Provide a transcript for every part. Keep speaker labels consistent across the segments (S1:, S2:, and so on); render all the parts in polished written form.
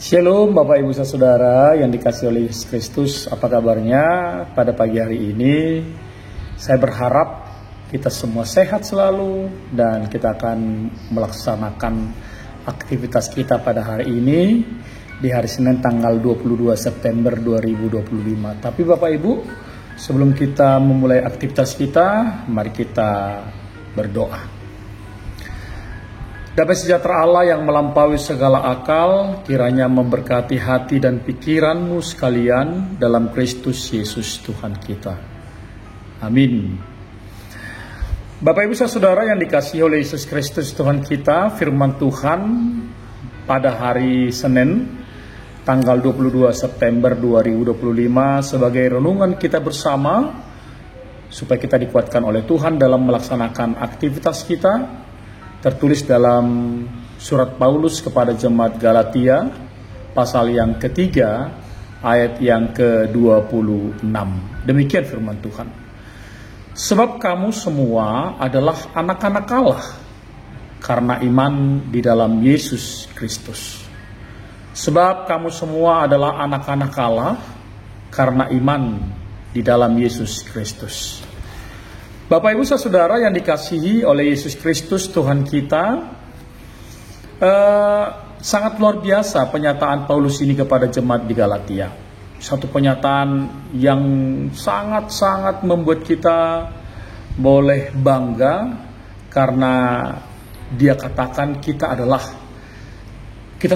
S1: Shalom Bapak Ibu Saudara yang dikasihi oleh Yesus Kristus. Apa kabarnya pada pagi hari ini? Saya berharap kita semua sehat selalu dan kita akan melaksanakan aktivitas kita pada hari ini di hari Senin tanggal 22 September 2025. Tapi Bapak Ibu, sebelum kita memulai aktivitas kita, mari kita berdoa. Damai sejahtera Allah yang melampaui segala akal, kiranya memberkati hati dan pikiranmu sekalian dalam Kristus Yesus Tuhan kita. Amin. Bapak Ibu Saudara yang dikasihi oleh Yesus Kristus Tuhan kita, firman Tuhan pada hari Senin tanggal 22 September 2025 sebagai renungan kita bersama supaya kita dikuatkan oleh Tuhan dalam melaksanakan aktivitas kita. Tertulis dalam surat Paulus kepada jemaat Galatia, pasal yang ketiga, ayat yang ke-26. Demikian firman Tuhan. Sebab kamu semua adalah anak-anak Allah, karena iman di dalam Yesus Kristus. Sebab kamu semua adalah anak-anak Allah, karena iman di dalam Yesus Kristus. Bapak Ibu Saudara yang dikasihi oleh Yesus Kristus Tuhan kita, sangat luar biasa pernyataan Paulus ini kepada jemaat di Galatia. Satu pernyataan yang sangat-sangat membuat kita boleh bangga karena dia katakan kita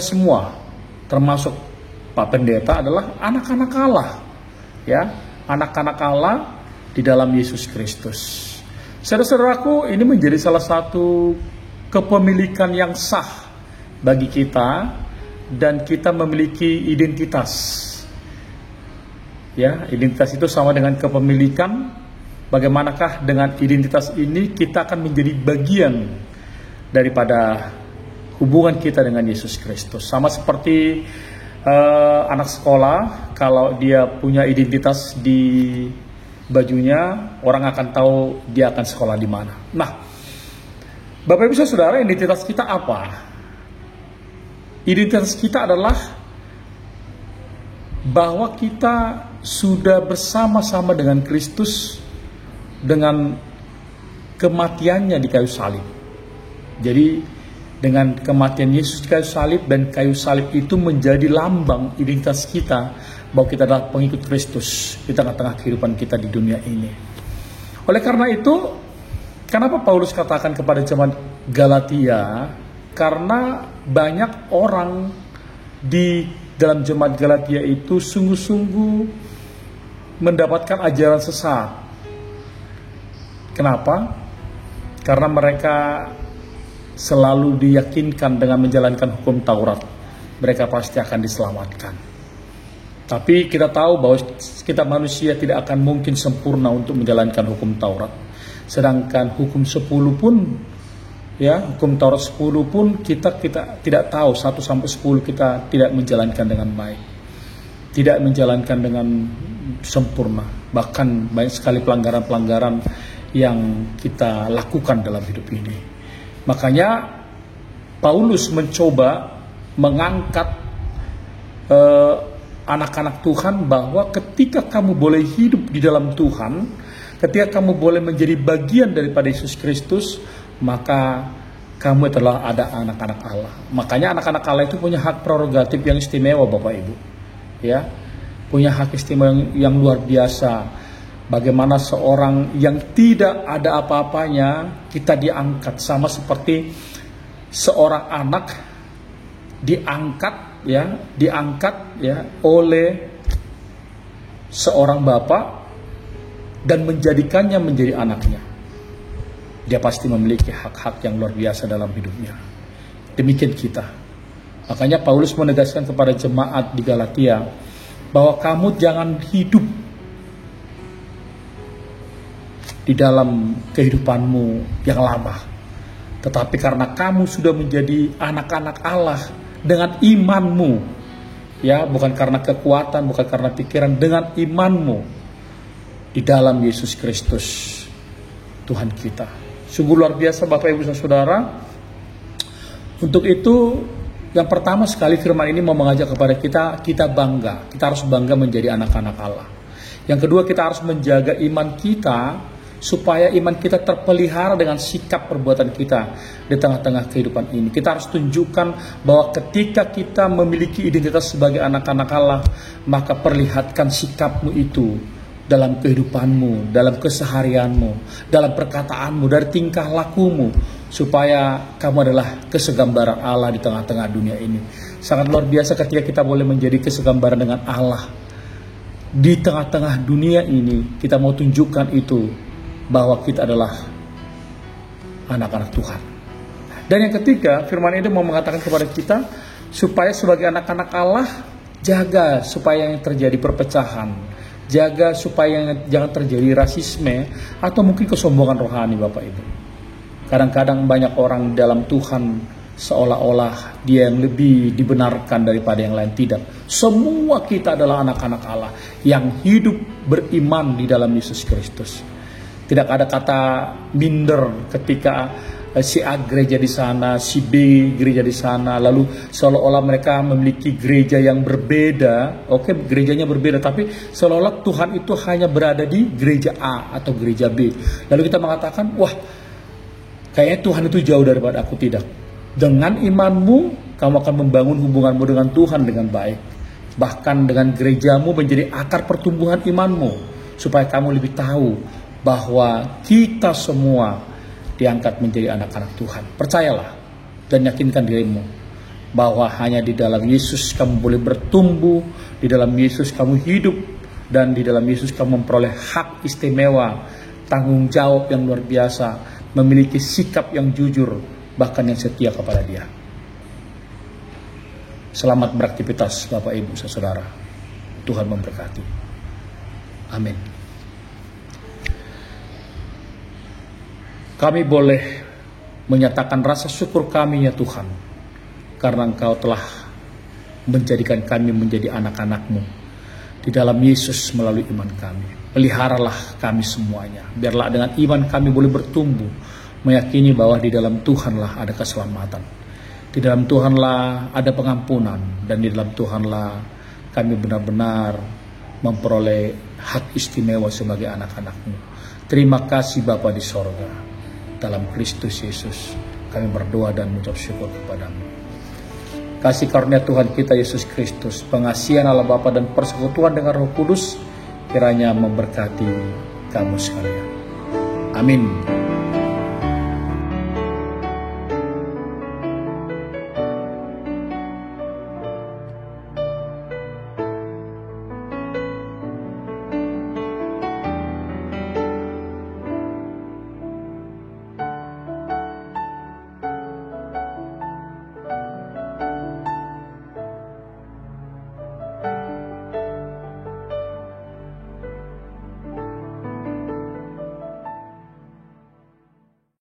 S1: semua termasuk Pak Pendeta adalah anak-anak Allah, ya, anak-anak Allah di dalam Yesus Kristus. Saudara-saudaraku, ini menjadi salah satu kepemilikan yang sah bagi kita dan kita memiliki identitas. Ya, identitas itu sama dengan kepemilikan. Bagaimanakah dengan identitas ini kita akan menjadi bagian daripada hubungan kita dengan Yesus Kristus. Sama seperti anak sekolah, kalau dia punya identitas di bajunya, orang akan tahu dia akan sekolah di mana. Nah, Bapak Ibu Saudara, identitas kita apa? Identitas kita adalah bahwa kita sudah bersama-sama dengan Kristus dengan kematiannya di kayu salib. Jadi dengan kematian Yesus di kayu salib, dan kayu salib itu menjadi lambang identitas kita bahwa kita adalah pengikut Kristus di tengah-tengah kehidupan kita di dunia ini. Oleh karena itu, kenapa Paulus katakan kepada jemaat Galatia? Karena banyak orang di dalam jemaat Galatia itu sungguh-sungguh mendapatkan ajaran sesat. Kenapa? Karena mereka selalu diyakinkan dengan menjalankan hukum Taurat, mereka pasti akan diselamatkan. Tapi kita tahu bahwa kita manusia tidak akan mungkin sempurna untuk menjalankan hukum Taurat. Sedangkan hukum 10 pun, ya, hukum Taurat 10 pun kita tidak tahu 1 sampai 10 kita tidak menjalankan dengan baik. Tidak menjalankan dengan sempurna. Bahkan banyak sekali pelanggaran-pelanggaran yang kita lakukan dalam hidup ini. Makanya Paulus mencoba mengangkat anak-anak Tuhan bahwa ketika kamu boleh hidup di dalam Tuhan, ketika kamu boleh menjadi bagian daripada Yesus Kristus, maka kamu adalah ada anak-anak Allah. Makanya anak-anak Allah itu punya hak prerogatif yang istimewa, Bapak Ibu. Ya, punya hak istimewa yang luar biasa. Bagaimana seorang yang tidak ada apa-apanya kita diangkat, sama seperti seorang anak diangkat oleh seorang bapak dan menjadikannya menjadi anaknya. Dia pasti memiliki hak-hak yang luar biasa dalam hidupnya. Demikian kita. Makanya Paulus menegaskan kepada jemaat di Galatia bahwa kamu jangan hidup di dalam kehidupanmu yang lama, tetapi karena kamu sudah menjadi anak-anak Allah dengan imanmu, ya, bukan karena kekuatan, bukan karena pikiran, dengan imanmu di dalam Yesus Kristus Tuhan kita. Sungguh luar biasa Bapak Ibu Saudara. Untuk itu Yang pertama sekali firman ini mau mengajak kepada kita bangga. Kita harus bangga menjadi anak-anak Allah. Yang kedua, kita harus menjaga iman kita supaya iman kita terpelihara dengan sikap perbuatan kita di tengah-tengah kehidupan ini. Kita harus tunjukkan bahwa ketika kita memiliki identitas sebagai anak-anak Allah, maka perlihatkan sikapmu itu dalam kehidupanmu, dalam keseharianmu, dalam perkataanmu, dari tingkah lakumu, supaya kamu adalah kesegambaran Allah di tengah-tengah dunia ini. Sangat luar biasa ketika kita boleh menjadi kesegambaran dengan Allah di tengah-tengah dunia ini. Kita mau tunjukkan itu, bahwa kita adalah anak-anak Tuhan. Dan yang ketiga, firman ini mau mengatakan kepada kita supaya sebagai anak-anak Allah, jaga supaya yang terjadi perpecahan, jaga supaya jangan terjadi rasisme atau mungkin kesombongan rohani, Bapak Ibu. Kadang-kadang banyak orang dalam Tuhan seolah-olah dia yang lebih dibenarkan daripada yang lain. Tidak. Semua kita adalah anak-anak Allah yang hidup beriman di dalam Yesus Kristus. Tidak ada kata minder ketika si A gereja di sana, si B gereja di sana, lalu seolah-olah mereka memiliki gereja yang berbeda. Oke, gerejanya berbeda, tapi seolah-olah Tuhan itu hanya berada di gereja A atau gereja B. Lalu kita mengatakan, wah, kayaknya Tuhan itu jauh daripada aku. Tidak. Dengan imanmu, kamu akan membangun hubunganmu dengan Tuhan dengan baik. Bahkan dengan gerejamu menjadi akar pertumbuhan imanmu, supaya kamu lebih tahu bahwa kita semua diangkat menjadi anak-anak Tuhan. Percayalah dan yakinkan dirimu bahwa hanya di dalam Yesus kamu boleh bertumbuh, di dalam Yesus kamu hidup, dan di dalam Yesus kamu memperoleh hak istimewa, tanggung jawab yang luar biasa, memiliki sikap yang jujur, bahkan yang setia kepada Dia. Selamat beraktivitas Bapak Ibu Saudara. Tuhan memberkati. Amin. Kami boleh menyatakan rasa syukur kami ya Tuhan, karena Engkau telah menjadikan kami menjadi anak-anak-Mu di dalam Yesus melalui iman kami. Peliharalah kami semuanya, biarlah dengan iman kami boleh bertumbuh, meyakini bahwa di dalam Tuhanlah ada keselamatan, di dalam Tuhanlah ada pengampunan, dan di dalam Tuhanlah kami benar-benar memperoleh hak istimewa sebagai anak-anak-Mu. Terima kasih Bapa di sorga. Dalam Kristus Yesus kami berdoa dan mengucap syukur kepadamu. Kasih karunia Tuhan kita Yesus Kristus, pengasihan Allah Bapa dan persekutuan dengan Roh Kudus kiranya memberkati kamu sekalian. Amin.